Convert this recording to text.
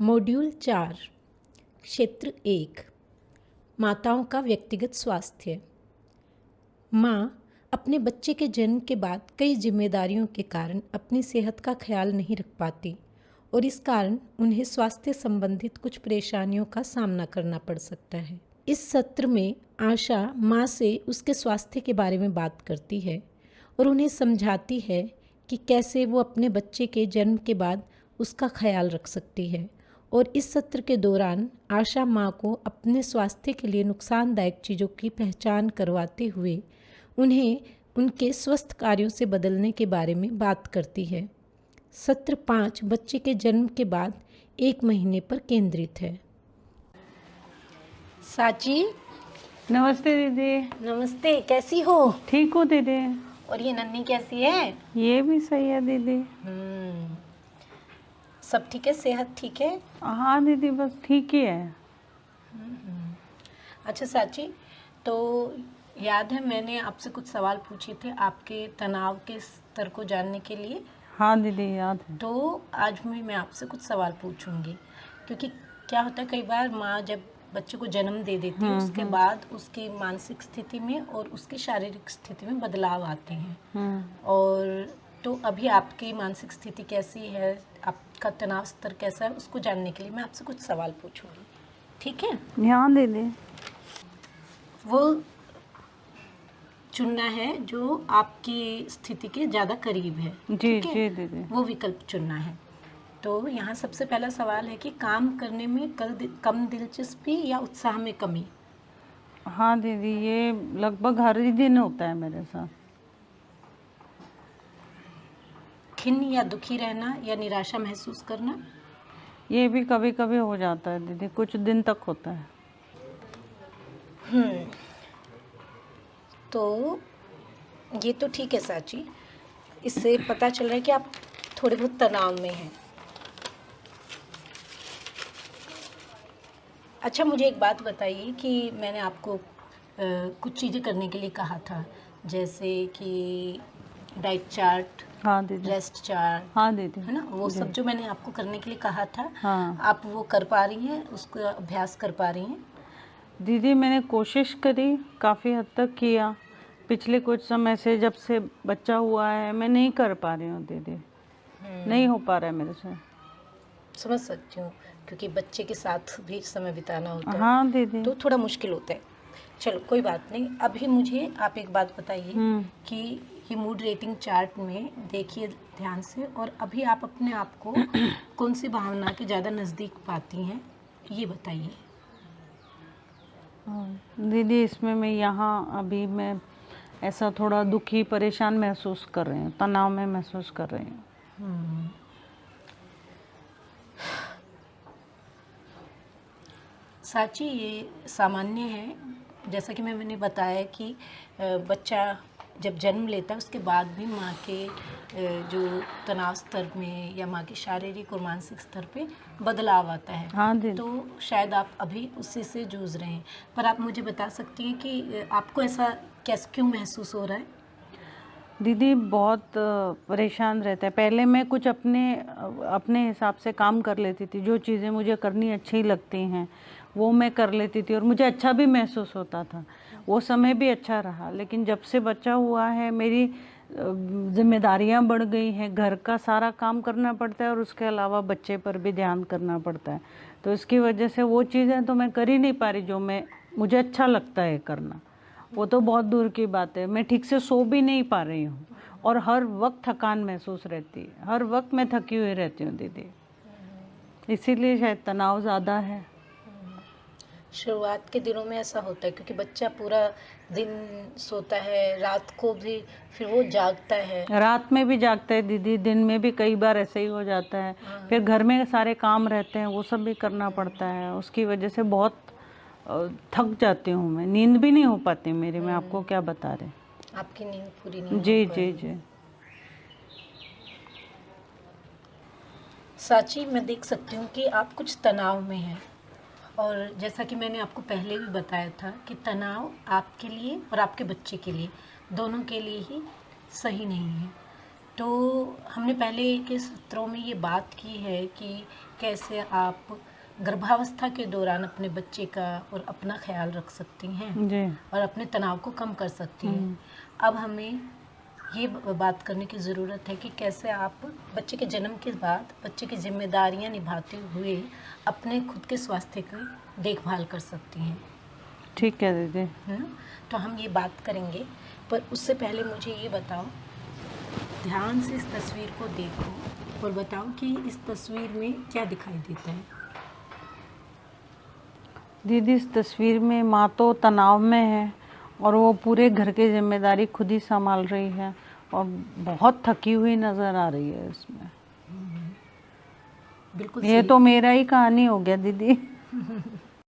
Module 4 क्षेत्र 1 माताओं का व्यक्तिगत स्वास्थ्य। माँ अपने बच्चे के जन्म के बाद कई जिम्मेदारियों के कारण अपनी सेहत का ख्याल नहीं रख पाती और इस कारण उन्हें स्वास्थ्य संबंधित कुछ परेशानियों का सामना करना पड़ सकता है। इस सत्र में आशा माँ से उसके स्वास्थ्य के बारे में बात करती है और उन्हें समझाती है कि कैसे वो अपने बच्चे के जन्म के बाद उसका ख्याल रख सकती है। और इस सत्र के दौरान आशा माँ को अपने स्वास्थ्य के लिए नुकसानदायक चीज़ों की पहचान करवाते हुए उन्हें उनके स्वस्थ कार्यों से बदलने के बारे में बात करती है। सत्र 5 बच्चे के जन्म के बाद 1 महीने पर केंद्रित है। साची, नमस्ते दीदी। नमस्ते, कैसी हो? ठीक हो दीदी? और ये नन्ही कैसी है? ये भी सही है दीदी। सब ठीक है? सेहत ठीक है? हाँ दीदी, बस ठीक ही है। अच्छा साची, तो याद है मैंने आपसे कुछ सवाल पूछे थे आपके तनाव के स्तर को जानने के लिए? हाँ दीदी, याद है। तो आज मैं आपसे कुछ सवाल पूछूंगी, क्योंकि क्या होता है कई बार माँ जब बच्चे को जन्म दे देती है उसके बाद उसकी मानसिक स्थिति में और उसकी शारीरिक स्थिति में बदलाव आते हैं। और तो अभी आपकी मानसिक स्थिति कैसी है, आपका तनाव स्तर कैसा है, उसको जानने के लिए मैं आपसे कुछ सवाल पूछूंगी, ठीक है? हाँ दीदी। वो चुनना है जो आपकी स्थिति के ज़्यादा करीब है। जी जी दीदी। वो विकल्प चुनना है। तो यहाँ सबसे पहला सवाल है कि काम करने में कम दिलचस्पी या उत्साह में कमी? हाँ दीदी, ये लगभग हर ही दिन होता है मेरे साथ। खिन्न या दुखी रहना या निराशा महसूस करना? ये भी कभी कभी हो जाता है दीदी, कुछ दिन तक होता है। तो ये तो ठीक है साची, इससे पता चल रहा है कि आप थोड़े बहुत तनाव में हैं। अच्छा, मुझे एक बात बताइए कि मैंने आपको कुछ चीज़ें करने के लिए कहा था, जैसे कि डाइट चार्ट, हाँ दीदी। रेस्ट चार्ट, हाँ दीदी, है ना, वो सब जो मैंने आपको करने के लिए कहा था। हाँ। आप वो कर पा रही हैं, उसका अभ्यास कर पा रही हैं? दीदी मैंने कोशिश करी, काफ़ी हद तक किया। पिछले कुछ समय से जब से बच्चा हुआ है मैं नहीं कर पा रही हूँ दीदी, नहीं हो पा रहा है मेरे से। समझ सकती हूँ, क्योंकि बच्चे के साथ भी समय बिताना होता है। हाँ दीदी। तो थोड़ा मुश्किल होता है। चलो कोई बात नहीं। अभी मुझे आप एक बात बताइए कि ये मूड रेटिंग चार्ट में देखिए ध्यान से, और अभी आप अपने आप को कौन सी भावना के ज़्यादा नज़दीक पाती हैं, ये बताइए। दीदी इसमें मैं मैं ऐसा थोड़ा दुखी परेशान महसूस कर रही हूँ, तनाव में महसूस कर रही हूँ। साची, ये सामान्य है। जैसा कि मैंने बताया कि बच्चा जब जन्म लेता है उसके बाद भी माँ के जो तनाव स्तर में या माँ के शारीरिक और मानसिक स्तर पे बदलाव आता है। हाँ दीदी। तो शायद आप अभी उसी से जूझ रहे हैं, पर आप मुझे बता सकती हैं कि आपको ऐसा क्यों महसूस हो रहा है? दीदी बहुत परेशान रहता है। पहले मैं कुछ अपने हिसाब से काम कर लेती थी, जो चीज़ें मुझे करनी अच्छी लगती हैं वो मैं कर लेती थी और मुझे अच्छा भी महसूस होता था, वो समय भी अच्छा रहा। लेकिन जब से बच्चा हुआ है मेरी जिम्मेदारियां बढ़ गई हैं, घर का सारा काम करना पड़ता है और उसके अलावा बच्चे पर भी ध्यान करना पड़ता है। तो इसकी वजह से वो चीज़ें तो मैं कर ही नहीं पा रही जो मुझे अच्छा लगता है करना, वो तो बहुत दूर की बात है। मैं ठीक से सो भी नहीं पा रही हूँ और हर वक्त थकान महसूस रहती है, हर वक्त मैं थकी हुई रहती हूँ दीदी, इसीलिए शायद तनाव ज़्यादा है। शुरुआत के दिनों में ऐसा होता है क्योंकि बच्चा पूरा दिन सोता है, रात को भी फिर वो जागता है। रात में भी जागता है दीदी, दिन में भी कई बार ऐसे ही हो जाता है। फिर घर में सारे काम रहते हैं, वो सब भी करना पड़ता है, उसकी वजह से बहुत थक जाती हूँ मैं, नींद भी नहीं हो पाती मेरी। मैं आपको क्या बता रहे, आपकी नींद पूरी नहीं जी हो पा जी रही। जी। साची, मैं देख सकती हूँ कि आप कुछ तनाव में हैं, और जैसा कि मैंने आपको पहले भी बताया था कि तनाव आपके लिए और आपके बच्चे के लिए, दोनों के लिए ही सही नहीं है। तो हमने पहले के सत्रों में ये बात की है कि कैसे आप गर्भावस्था के दौरान अपने बच्चे का और अपना ख्याल रख सकती हैं जी। और अपने तनाव को कम कर सकती हैं। अब हमें ये बात करने की ज़रूरत है कि कैसे आप बच्चे के जन्म के बाद बच्चे की जिम्मेदारियां निभाते हुए अपने खुद के स्वास्थ्य की देखभाल कर सकती हैं। ठीक है दीदी। है ना? तो हम ये बात करेंगे, पर उससे पहले मुझे ये बताओ, ध्यान से इस तस्वीर को देखो और बताओ कि इस तस्वीर में क्या दिखाई देता है। दीदी इस तस्वीर में माँ तो तनाव में है और वो पूरे घर की जिम्मेदारी खुद ही संभाल रही है और बहुत थकी हुई नज़र आ रही है इसमें। बिल्कुल ये सही। तो मेरा ही कहानी हो गया दीदी।